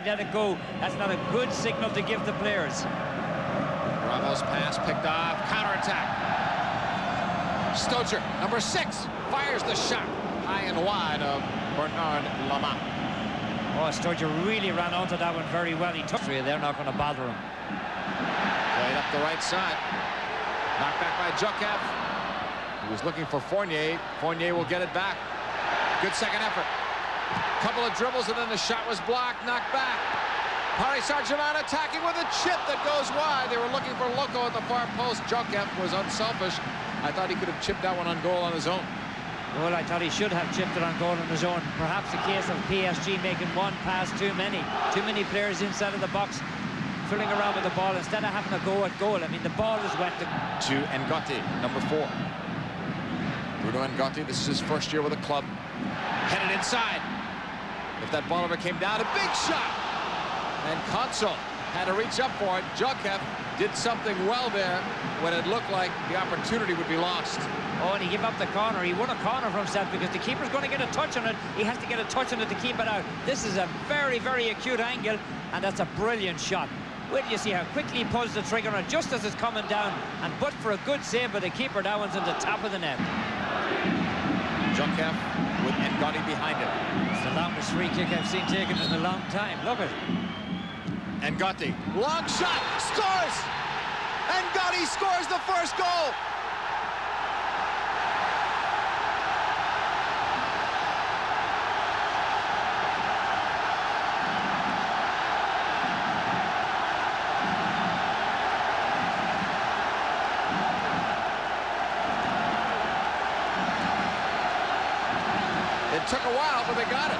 let it go. That's not a good signal to give the players. Bravo's pass picked off, counterattack. Stoger, number 6, fires the shot high and wide of Bernard Lama. Oh, Stoger really ran onto that one very well. He took it. They're not going to bother him. Played up the right side. Knocked back by Jokev. He was looking for Fournier. Fournier will get it back. Good second effort. Couple of dribbles and then the shot was blocked, knocked back. Paris Saint-Germain attacking with a chip that goes wide. They were looking for Loco at the far post. Jokev was unselfish. I thought he could have chipped that one on goal on his own. Well, I thought he should have chipped it on goal on his own. Perhaps a case of PSG making one pass too many. Too many players inside of the box fooling around with the ball instead of having a go at goal. I mean, the ball is wet. To Ngotti, number 4. Bruno Ngotti, this is his first year with the club. Headed inside. If that ball ever came down, a big shot. And Consol had to reach up for it. Jokev did something well there when it looked like the opportunity would be lost. Oh, and he gave up the corner. He won a corner for himself because the keeper's going to get a touch on it. He has to get a touch on it to keep it out. This is a very, very acute angle, and that's a brilliant shot. Wait till you see how quickly he pulls the trigger on it just as it's coming down. And but for a good save by the keeper, that one's in the top of the net. Jokev with Ngotti behind him. It's the longest free kick I've seen taken in a long time. Look at it. Ngotti, long shot, scores! Ngotti scores the first goal! It took a while, but they got it.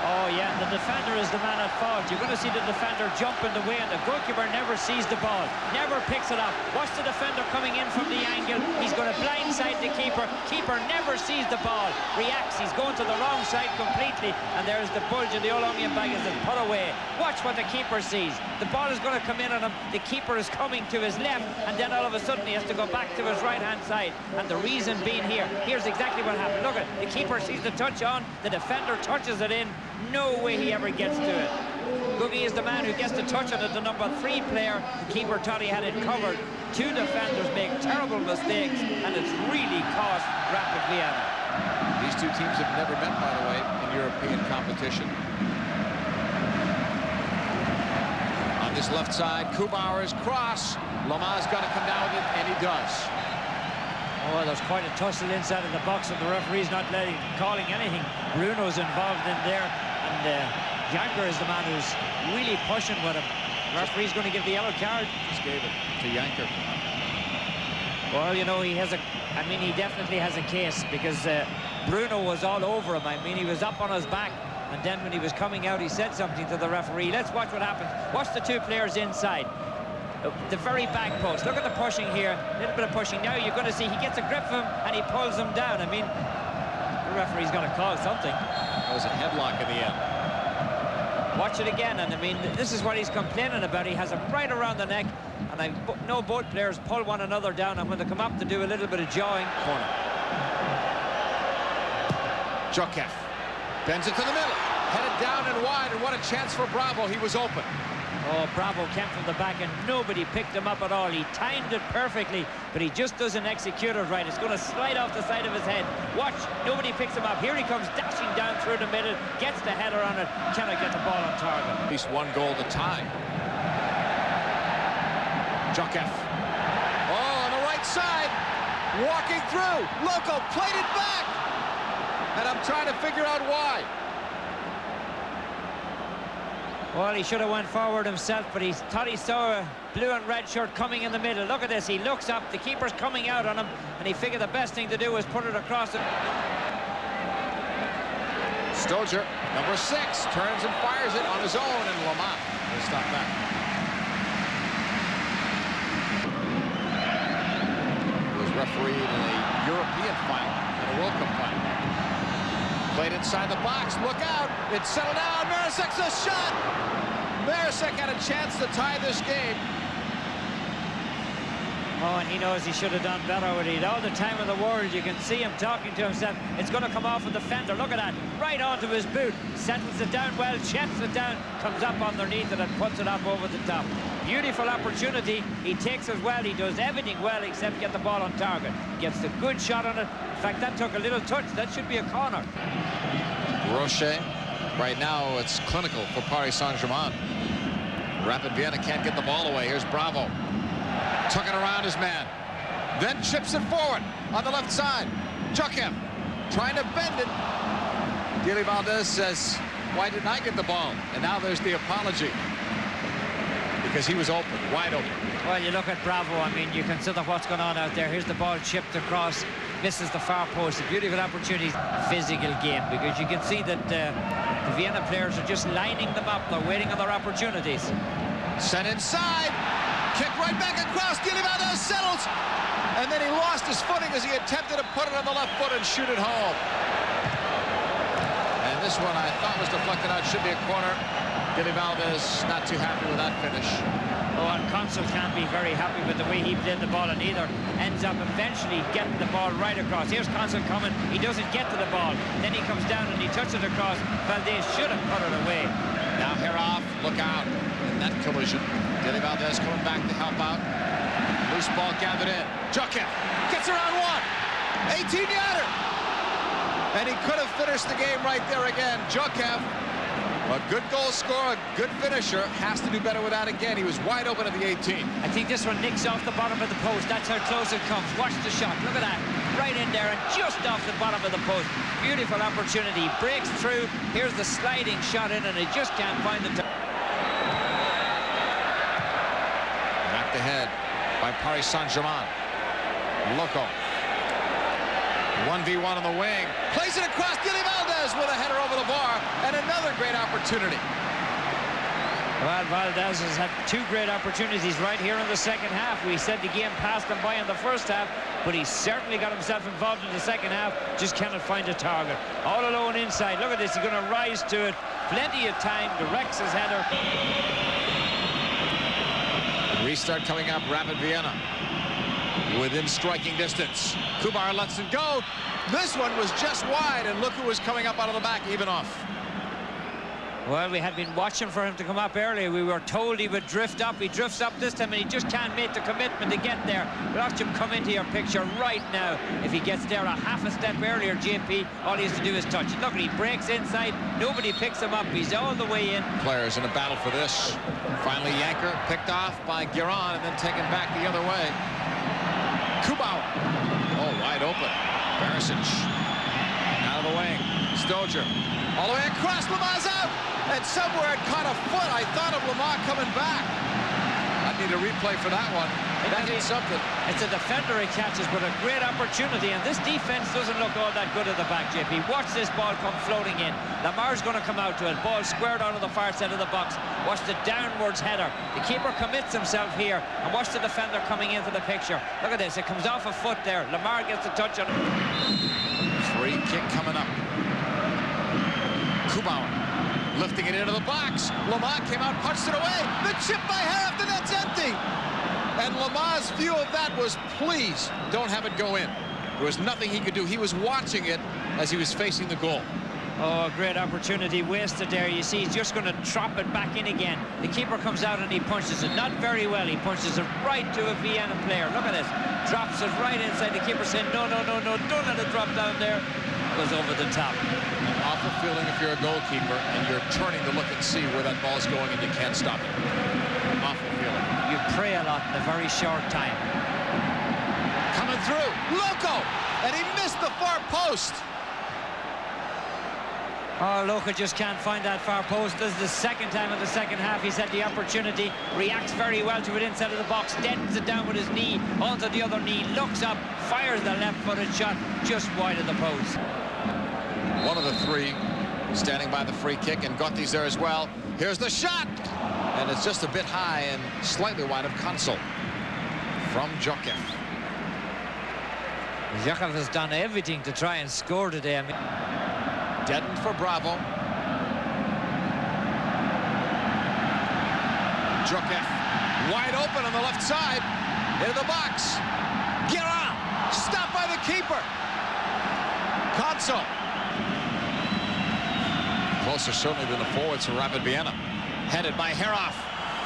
Oh, yeah, the defender is the man at fault. You're going to see the defender jump in the way, and the goalkeeper never sees the ball, never picks it up. Watch the defender coming in from the angle. He's going to blindside the keeper. Keeper never sees the ball, reacts. He's going to the wrong side completely, and there's the bulge in the old onion bag as it's put away. Watch what the keeper sees. The ball is going to come in on him. The keeper is coming to his left, and then all of a sudden he has to go back to his right-hand side. And the reason being here's exactly what happened. Look at it. The keeper sees the touch on. The defender touches it in. No way he ever gets to it. Googie is the man who gets the touch on it, the number 3 player. The keeper thought he had it covered. 2 defenders make terrible mistakes, and it's really cost Rapid Vienna. These two teams have never met, by the way, in European competition. On this left side, Kubauer's cross. Lama's got to come down with it, and he does. Oh, there's quite a tussle inside of the box, and the referee's not calling anything. Bruno's involved in there, and Janker is the man who's really pushing with him. The referee's going to give the yellow card. Just gave it to Janker. Well, you know, he definitely has a case, because Bruno was all over him. I mean, he was up on his back, and then when he was coming out, he said something to the referee. Let's watch what happens. Watch the 2 players inside. The very back post. Look at the pushing here. A little bit of pushing. Now you're going to see he gets a grip of him and he pulls him down. I mean, the referee's got to call something. That was a headlock in the end. Watch it again, and I mean, this is what he's complaining about. He has him right around the neck, and I know both players pull one another down, and when they come up to do a little bit of jawing. Corner. Jokev bends it to the middle. Headed down and wide, and what a chance for Bravo. He was open. Oh, Bravo came from the back and nobody picked him up at all. He timed it perfectly, but he just doesn't execute it right. It's going to slide off the side of his head. Watch, nobody picks him up. Here he comes dashing down through the middle, gets the header on it, cannot get the ball on target. At least 1 goal to tie. Jokev. Oh, on the right side, walking through. Loco played it back, and I'm trying to figure out why. Well, he should have went forward himself, but he thought he saw a blue and red shirt coming in the middle. Look at this, he looks up, the keeper's coming out on him, and he figured the best thing to do was put it across him. Stoger, number 6, turns and fires it on his own, and Lama will stop that. He was refereed in a European final, in a World Cup final. Played inside the box, look out, it's settled down, Marisek's a shot! Marisek had a chance to tie this game. Oh, and he knows he should have done better with it. All the time in the world, you can see him talking to himself. It's going to come off of the fender. Look at that. Right onto his boot. Settles it down well, checks it down, comes up underneath it and puts it up over the top. Beautiful opportunity. He takes it well. He does everything well except get the ball on target. Gets the good shot on it. In fact, that took a little touch. That should be a corner. Rocher. Right now, it's clinical for Paris Saint-Germain. Rapid Vienna can't get the ball away. Here's Bravo. Tucking around his man. Then chips it forward on the left side. Joachim trying to bend it. Dili Valdez says, why didn't I get the ball? And now there's the apology. Because he was open, wide open. Well, you look at Bravo. I mean, you consider what's going on out there. Here's the ball chipped across. Misses the far post. A beautiful opportunity. Physical game. Because you can see that the Vienna players are just lining them up. They're waiting on their opportunities. Sent inside. Kick right back across. Dili Valdez settles. And then he lost his footing as he attempted to put it on the left foot and shoot it home. And this one I thought was deflected out. Should be a corner. Dili Valdez not too happy with that finish. Oh, and Consul can't be very happy with the way he played the ball, and either ends up eventually getting the ball right across. Here's Consul coming. He doesn't get to the ball. Then he comes down and he touches it across. Valdez should have put it away. Now Herov, look out in that collision. Dili Valdez coming back to help out. Loose ball gathered in. Joachim gets around one. 18-yarder. And he could have finished the game right there again. Joachim, a good goal scorer, a good finisher, has to do better with that again. He was wide open at the 18. I think this one nicks off the bottom of the post. That's how close it comes. Watch the shot. Look at that. Right in there and just off the bottom of the post. Beautiful opportunity. Breaks through. Here's the sliding shot in, and he just can't find the... Knocked ahead by Paris Saint-Germain. Loco. 1v1 on the wing. Plays it across. Dili Valdez with a header over the bar. And another great opportunity. Well, Valdez has had two great opportunities right here in the second half. We said the game passed him by in the first half, but he certainly got himself involved in the second half. Just cannot find a target. All alone inside. Look at this. He's going to rise to it. Plenty of time. Directs his header. Restart coming up. Rapid Vienna within striking distance. Kubar lets it go. This one was just wide, and look who was coming up out of the back, even off. Well, we had been watching for him to come up earlier. We were told he would drift up. He drifts up this time, and he just can't make the commitment to get there. Watch him come into your picture right now. If he gets there a half a step earlier, JP, all he has to do is touch it. Look, he breaks inside. Nobody picks him up. He's all the way in. Players in a battle for this. Finally, Yanker picked off by Guérin and then taken back the other way. Kubauer. Oh, wide open. Barisic. Out of the wing. Stoger. All the way across. Lemars out. And somewhere it caught a foot. I thought of Lemar coming back. I need a replay for that one. That means something. It's a defender he catches with a great opportunity, and this defense doesn't look all that good at the back, JP. Watch this ball come floating in. Lamar's going to come out to it. Ball squared out of the far side of the box. Watch the downwards header. The keeper commits himself here, and watch the defender coming into the picture. Look at this. It comes off a foot there. Lemar gets the touch on it. Free kick coming up. Kubauer lifting it into the box. Lemar came out, punched it away. The chip by Harrop, the net's empty. And Lamar's view of that was, please don't have it go in. There was nothing he could do. He was watching it as he was facing the goal. Oh, a great opportunity wasted there. You see, he's just going to drop it back in again. The keeper comes out and he punches it. Not very well. He punches it right to a Vienna player. Look at this. Drops it right inside. The keeper saying, no, no, no, no, don't let it drop down there. Goes over the top. An awful feeling if you're a goalkeeper and you're turning to look and see where that ball's going and you can't stop it. Awful feeling. You pray a lot in a very short time. Coming through. Loco! And he missed the far post. Oh, Loco just can't find that far post. This is the second time in the second half he's had the opportunity. Reacts very well to it inside of the box. Dents it down with his knee onto the other knee. Looks up, fires the left-footed shot just wide of the post. One of the three standing by the free kick, and Gotti's there as well. Here's the shot! And it's just a bit high and slightly wide of Consul from Joachim. Joachim has done everything to try and score today. I mean, deadened for Bravo. Joachim wide open on the left side. Into the box. Guérin. Stopped by the keeper. Console. Closer certainly than the forwards for Rapid Vienna. Headed by Heroff.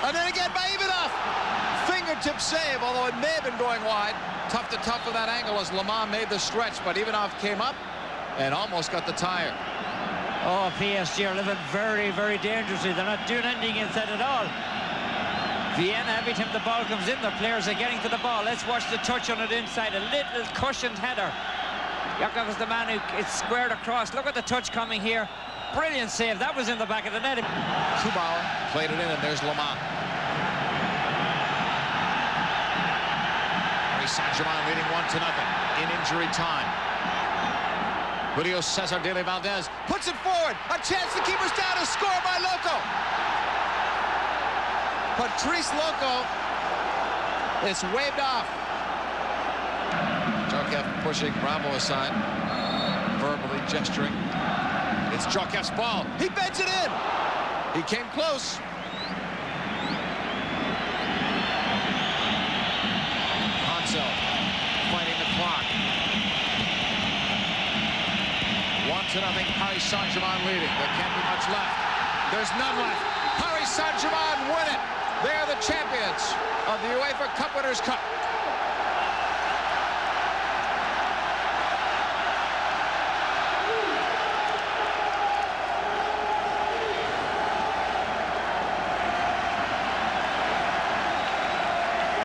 And then again by Ivanov. Fingertip save, although it may have been going wide. Tough to tough from that angle as Le Mans made the stretch, but Ivanov came up and almost got the tire. Oh, PSG are living very, very dangerously. They're not doing anything inside at all. Vienna, every time the ball comes in, the players are getting to the ball. Let's watch the touch on it inside. A little cushioned header. Yakov is the man who it's squared across. Look at the touch coming here. Brilliant save. That was in the back of the net. Kubauer played it in, and there's Le Mans. Paris Saint-Germain leading 1-0 in injury time. Julio Cesar Dele Valdez puts it forward. A chance to keep us down. A score by Loco. Patrice Loco is waved off. Jokev pushing Bravo aside, verbally gesturing. It's Jokev's ball. He bends it in. He came close. Hansel fighting the clock. 1-0, Paris Saint-Germain leading. There can't be much left. There's none left. Paris Saint-Germain win it. They are the champions of the UEFA Cup Winners' Cup.